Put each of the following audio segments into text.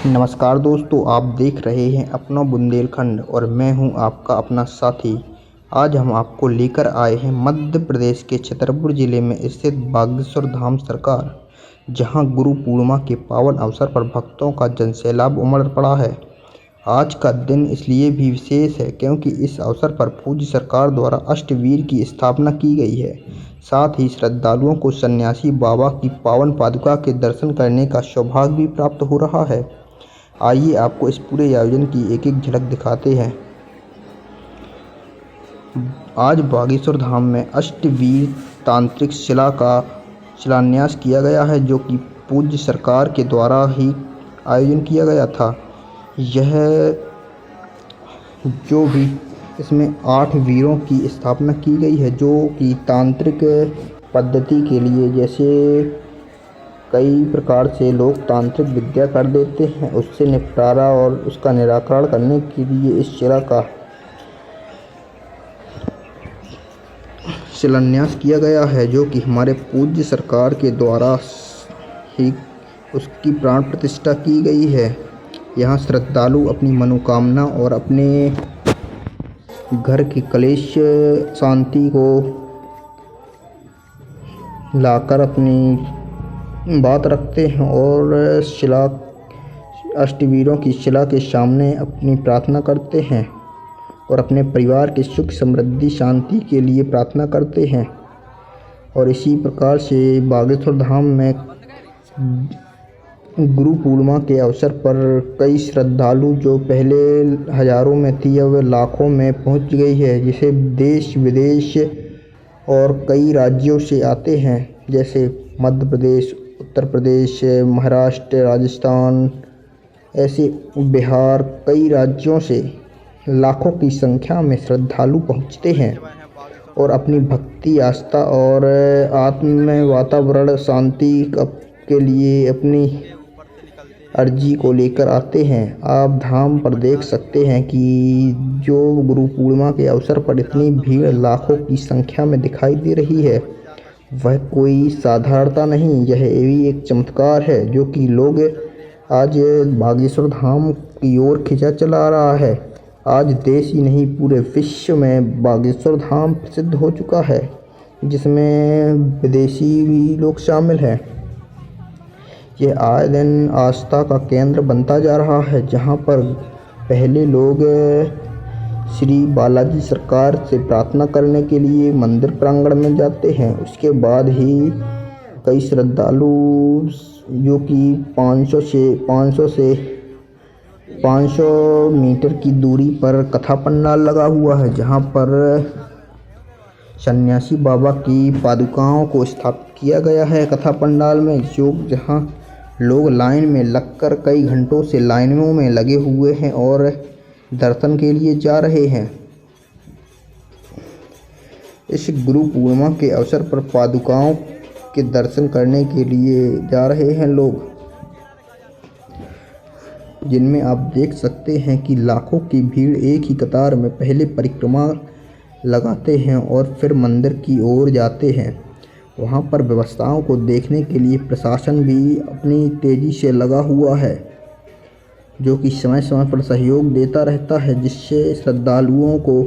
नमस्कार दोस्तों, आप देख रहे हैं अपना बुंदेलखंड और मैं हूं आपका अपना साथी। आज हम आपको लेकर आए हैं मध्य प्रदेश के छतरपुर जिले में स्थित बागेश्वर धाम सरकार, जहां गुरु पूर्णिमा के पावन अवसर पर भक्तों का जनसैलाब उमड़ पड़ा है। आज का दिन इसलिए भी विशेष है क्योंकि इस अवसर पर पूज्य सरकार द्वारा अष्टवीर की स्थापना की गई है। साथ ही श्रद्धालुओं को सन्यासी बाबा की पावन पादुका के दर्शन करने का सौभाग्य भी प्राप्त हो रहा है। आइए आपको इस पूरे आयोजन की एक एक झलक दिखाते हैं। आज बागेश्वर धाम में अष्टवीर तांत्रिक शिला का शिलान्यास किया गया है, जो कि पूज्य सरकार के द्वारा ही आयोजन किया गया था। यह जो भी इसमें 8 वीरों की स्थापना की गई है, जो कि तांत्रिक पद्धति के लिए, जैसे कई प्रकार से लोग तांत्रिक विद्या कर देते हैं, उससे निपटारा और उसका निराकरण करने के लिए इस शिला का शिलान्यास किया गया है, जो कि हमारे पूज्य सरकार के द्वारा ही उसकी प्राण प्रतिष्ठा की गई है। यहाँ श्रद्धालु अपनी मनोकामना और अपने घर की कलेश शांति को लाकर अपनी बात रखते हैं और शिला अष्टवीरों की शिला के सामने अपनी प्रार्थना करते हैं और अपने परिवार की सुख समृद्धि शांति के लिए प्रार्थना करते हैं। और इसी प्रकार से बागेश्वर धाम में गुरु पूर्णिमा के अवसर पर कई श्रद्धालु, जो पहले हज़ारों में थी, अब लाखों में पहुंच गई है, जिसे देश विदेश और कई राज्यों से आते हैं, जैसे मध्य प्रदेश, उत्तर प्रदेश, महाराष्ट्र, राजस्थान, ऐसे बिहार, कई राज्यों से लाखों की संख्या में श्रद्धालु पहुंचते हैं और अपनी भक्ति, आस्था और आत्म वातावरण शांति के लिए अपनी अर्जी को लेकर आते हैं। आप धाम पर देख सकते हैं कि जो गुरु पूर्णिमा के अवसर पर इतनी भीड़ लाखों की संख्या में दिखाई दे रही है, वह कोई साधारणता नहीं, यह भी एक चमत्कार है जो कि लोग आज बागेश्वर धाम की ओर खिंचा चला रहा है। आज देश ही नहीं, पूरे विश्व में बागेश्वर धाम प्रसिद्ध हो चुका है, जिसमें विदेशी भी लोग शामिल हैं। यह आए दिन आस्था का केंद्र बनता जा रहा है, जहां पर पहले लोग श्री बालाजी सरकार से प्रार्थना करने के लिए मंदिर प्रांगण में जाते हैं। उसके बाद ही कई श्रद्धालु, जो कि 500 मीटर की दूरी पर कथा पंडाल लगा हुआ है, जहां पर सन्यासी बाबा की पादुकाओं को स्थापित किया गया है कथा पंडाल में, जहां लोग लाइन में लगकर कई घंटों से लाइनों में लगे हुए हैं और दर्शन के लिए जा रहे हैं। इस गुरु पूर्णिमा के अवसर पर पादुकाओं के दर्शन करने के लिए जा रहे हैं लोग, जिनमें आप देख सकते हैं कि लाखों की भीड़ एक ही कतार में पहले परिक्रमा लगाते हैं और फिर मंदिर की ओर जाते हैं। वहां पर व्यवस्थाओं को देखने के लिए प्रशासन भी अपनी तेज़ी से लगा हुआ है, जो कि समय समय पर सहयोग देता रहता है, जिससे श्रद्धालुओं को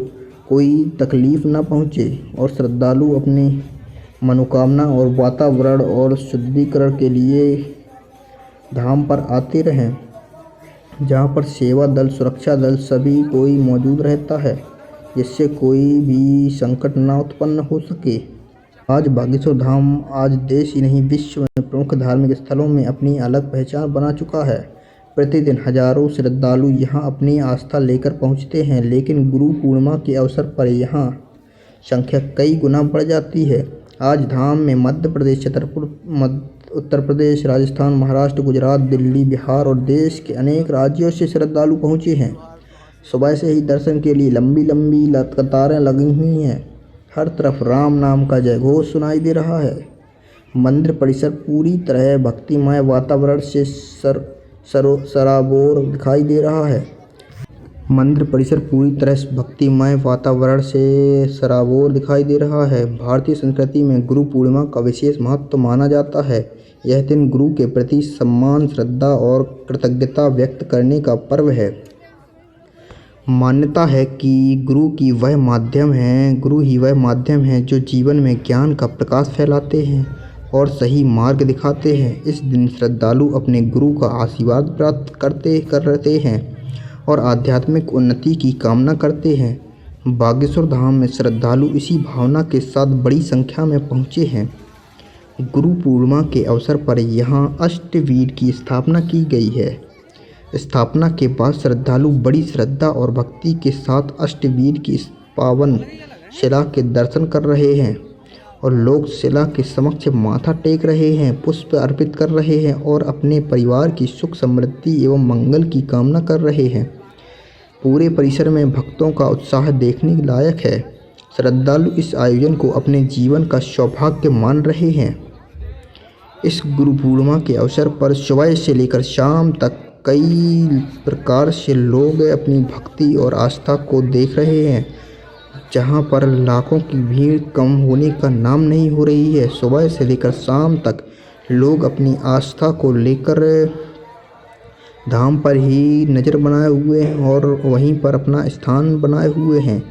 कोई तकलीफ़ न पहुंचे और श्रद्धालु अपनी मनोकामना और वातावरण और शुद्धिकरण के लिए धाम पर आते रहें, जहां पर सेवा दल, सुरक्षा दल सभी कोई मौजूद रहता है, जिससे कोई भी संकट न उत्पन्न हो सके। आज बागेश्वर धाम आज देश ही नहीं, विश्व में प्रमुख धार्मिक स्थलों में अपनी अलग पहचान बना चुका है। प्रतिदिन हजारों श्रद्धालु यहां अपनी आस्था लेकर पहुंचते हैं, लेकिन गुरु पूर्णिमा के अवसर पर यहां संख्या कई गुना बढ़ जाती है। आज धाम में मध्य प्रदेश, छतरपुर, उत्तर प्रदेश, राजस्थान, महाराष्ट्र, गुजरात, दिल्ली, बिहार और देश के अनेक राज्यों से श्रद्धालु पहुँचे हैं। सुबह से ही दर्शन के लिए लंबी लंबी कतारें लगी हुई हैं। हर तरफ राम नाम का जय घोष सुनाई दे रहा है। मंदिर परिसर पूरी तरह भक्तिमय वातावरण से सराबोर दिखाई दे रहा है। मंदिर परिसर पूरी तरह भक्तिमय वातावरण से सराबोर दिखाई दे रहा है। भारतीय संस्कृति में गुरु पूर्णिमा का विशेष महत्व माना जाता है। यह दिन गुरु के प्रति सम्मान, श्रद्धा और कृतज्ञता व्यक्त करने का पर्व है। मान्यता है कि गुरु ही वह माध्यम है जो जीवन में ज्ञान का प्रकाश फैलाते हैं और सही मार्ग दिखाते हैं। इस दिन श्रद्धालु अपने गुरु का आशीर्वाद प्राप्त करते हैं और आध्यात्मिक उन्नति की कामना करते हैं। बागेश्वर धाम में श्रद्धालु इसी भावना के साथ बड़ी संख्या में पहुँचे हैं। गुरु पूर्णिमा के अवसर पर यहाँ अष्टवीर की स्थापना की गई है। स्थापना के बाद श्रद्धालु बड़ी श्रद्धा और भक्ति के साथ अष्टवीर की इस पावन शिला के दर्शन कर रहे हैं और लोग शिला के समक्ष माथा टेक रहे हैं, पुष्प अर्पित कर रहे हैं और अपने परिवार की सुख समृद्धि एवं मंगल की कामना कर रहे हैं। पूरे परिसर में भक्तों का उत्साह देखने लायक है। श्रद्धालु इस आयोजन को अपने जीवन का सौभाग्य मान रहे हैं। इस गुरु पूर्णिमा के अवसर पर सुबह से लेकर शाम तक कई प्रकार से लोग अपनी भक्ति और आस्था को देख रहे हैं, जहां पर लाखों की भीड़ कम होने का नाम नहीं हो रही है। सुबह से लेकर शाम तक लोग अपनी आस्था को लेकर धाम पर ही नज़र बनाए हुए हैं और वहीं पर अपना स्थान बनाए हुए हैं,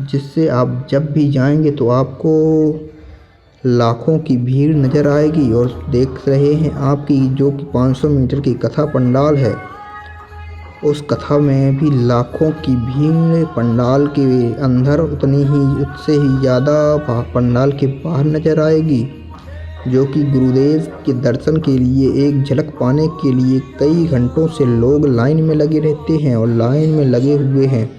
जिससे आप जब भी जाएंगे तो आपको लाखों की भीड़ नज़र आएगी। और देख रहे हैं आपकी जो कि 500 मीटर की कथा पंडाल है, उस कथा में भी लाखों की भीड़ पंडाल के अंदर उससे ही ज़्यादा पंडाल के बाहर नज़र आएगी, जो कि गुरुदेव के दर्शन के लिए एक झलक पाने के लिए कई घंटों से लोग लाइन में लगे रहते हैं और लाइन में लगे हुए हैं।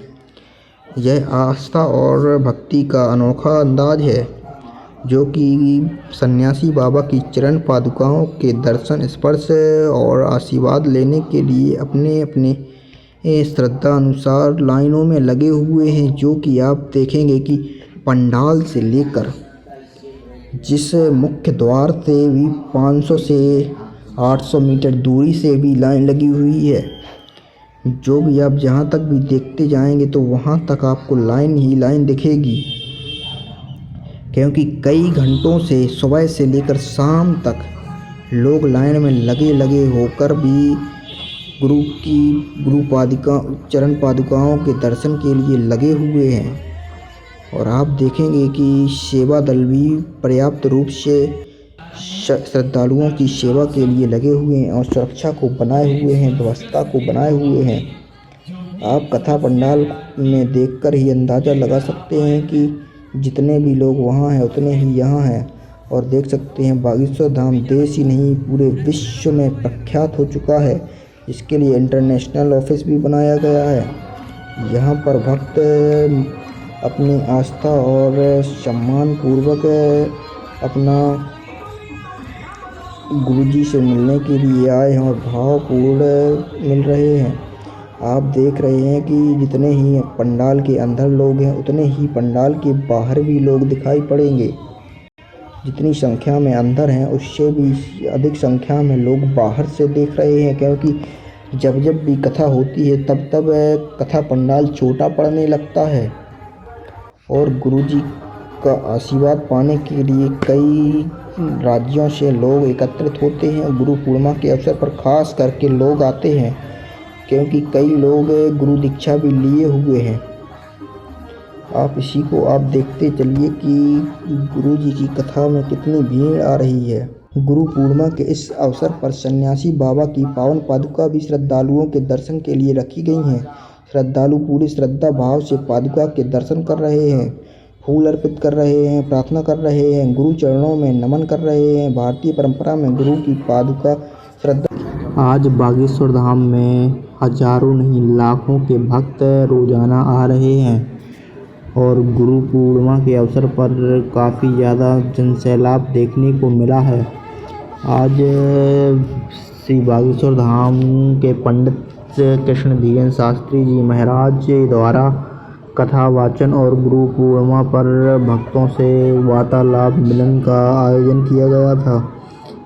यह आस्था और भक्ति का अनोखा अंदाज है, जो कि सन्यासी बाबा की चरण पादुकाओं के दर्शन, स्पर्श और आशीर्वाद लेने के लिए अपने अपने श्रद्धा अनुसार लाइनों में लगे हुए हैं। जो कि आप देखेंगे कि पंडाल से लेकर जिस मुख्य द्वार से भी 500 से 800 मीटर दूरी से भी लाइन लगी हुई है। जो भी आप जहाँ तक भी देखते जाएंगे तो वहाँ तक आपको लाइन ही लाइन दिखेगी, क्योंकि कई घंटों से सुबह से लेकर शाम तक लोग लाइन में लगे होकर भी चरण पादुकाओं के दर्शन के लिए लगे हुए हैं। और आप देखेंगे कि सेवा दल भी पर्याप्त रूप से श्रद्धालुओं की सेवा के लिए लगे हुए हैं और सुरक्षा को बनाए हुए हैं, व्यवस्था को बनाए हुए हैं। आप कथा पंडाल में देखकर ही अंदाज़ा लगा सकते हैं कि जितने भी लोग वहाँ हैं उतने ही यहाँ हैं। और देख सकते हैं बागेश्वर धाम देश ही नहीं पूरे विश्व में प्रख्यात हो चुका है। इसके लिए इंटरनेशनल ऑफिस भी बनाया गया है। यहाँ पर भक्त अपनी आस्था और सम्मान पूर्वक अपना गुरुजी से मिलने के लिए आए हैं और भावपूर्ण मिल रहे हैं। आप देख रहे हैं कि जितने ही पंडाल के अंदर लोग हैं उतने ही पंडाल के बाहर भी लोग दिखाई पड़ेंगे। जितनी संख्या में अंदर हैं उससे भी अधिक संख्या में लोग बाहर से देख रहे हैं, क्योंकि जब जब भी कथा होती है तब तब कथा पंडाल छोटा पड़ने लगता है और गुरुजी का आशीर्वाद पाने के लिए कई राज्यों से लोग एकत्रित होते हैं। गुरु पूर्णिमा के अवसर पर खास करके लोग आते हैं, क्योंकि कई लोग गुरु दीक्षा भी लिए हुए हैं। आप इसी को आप देखते चलिए कि गुरुजी की कथा में कितनी भीड़ आ रही है। गुरु पूर्णिमा के इस अवसर पर सन्यासी बाबा की पावन पादुका भी श्रद्धालुओं के दर्शन के लिए रखी गई हैं। श्रद्धालु पूरी श्रद्धा भाव से पादुका के दर्शन कर रहे हैं, फूल अर्पित कर रहे हैं, प्रार्थना कर रहे हैं, गुरु चरणों में नमन कर रहे हैं। भारतीय परंपरा में गुरु की पादुका श्रद्धा। आज बागेश्वर धाम में हजारों नहीं लाखों के भक्त रोजाना आ रहे हैं और गुरु पूर्णिमा के अवसर पर काफ़ी ज़्यादा जनसैलाब देखने को मिला है। आज श्री बागेश्वर धाम के पंडित कृष्ण धीरेन्द्र शास्त्री जी महाराज द्वारा कथा वाचन और गुरु पूर्णिमा पर भक्तों से वार्तालाप मिलन का आयोजन किया गया था,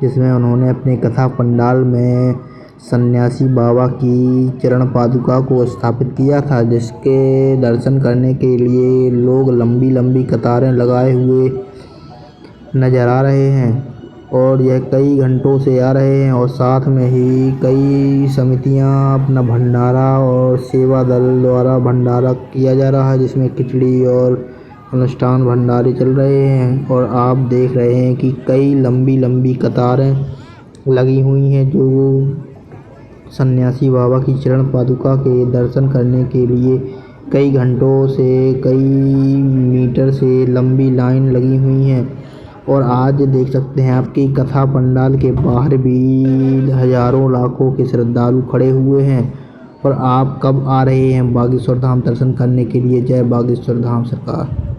जिसमें उन्होंने अपने कथा पंडाल में सन्यासी बाबा की चरण पादुका को स्थापित किया था, जिसके दर्शन करने के लिए लोग लंबी लंबी कतारें लगाए हुए नजर आ रहे हैं। और यह कई घंटों से आ रहे हैं और साथ में ही कई समितियां अपना भंडारा और सेवा दल द्वारा भंडारा किया जा रहा है, जिसमें खिचड़ी और अनुष्ठान भंडारे चल रहे हैं। और आप देख रहे हैं कि कई लंबी लंबी कतारें लगी हुई हैं जो सन्यासी बाबा की चरण पादुका के दर्शन करने के लिए कई घंटों से कई मीटर से लंबी लाइन लगी हुई है। और आज देख सकते हैं आपकी कथा पंडाल के बाहर भी हजारों लाखों के श्रद्धालु खड़े हुए हैं। और आप कब आ रहे हैं बागेश्वर धाम दर्शन करने के लिए? जय बागेश्वर धाम सरकार।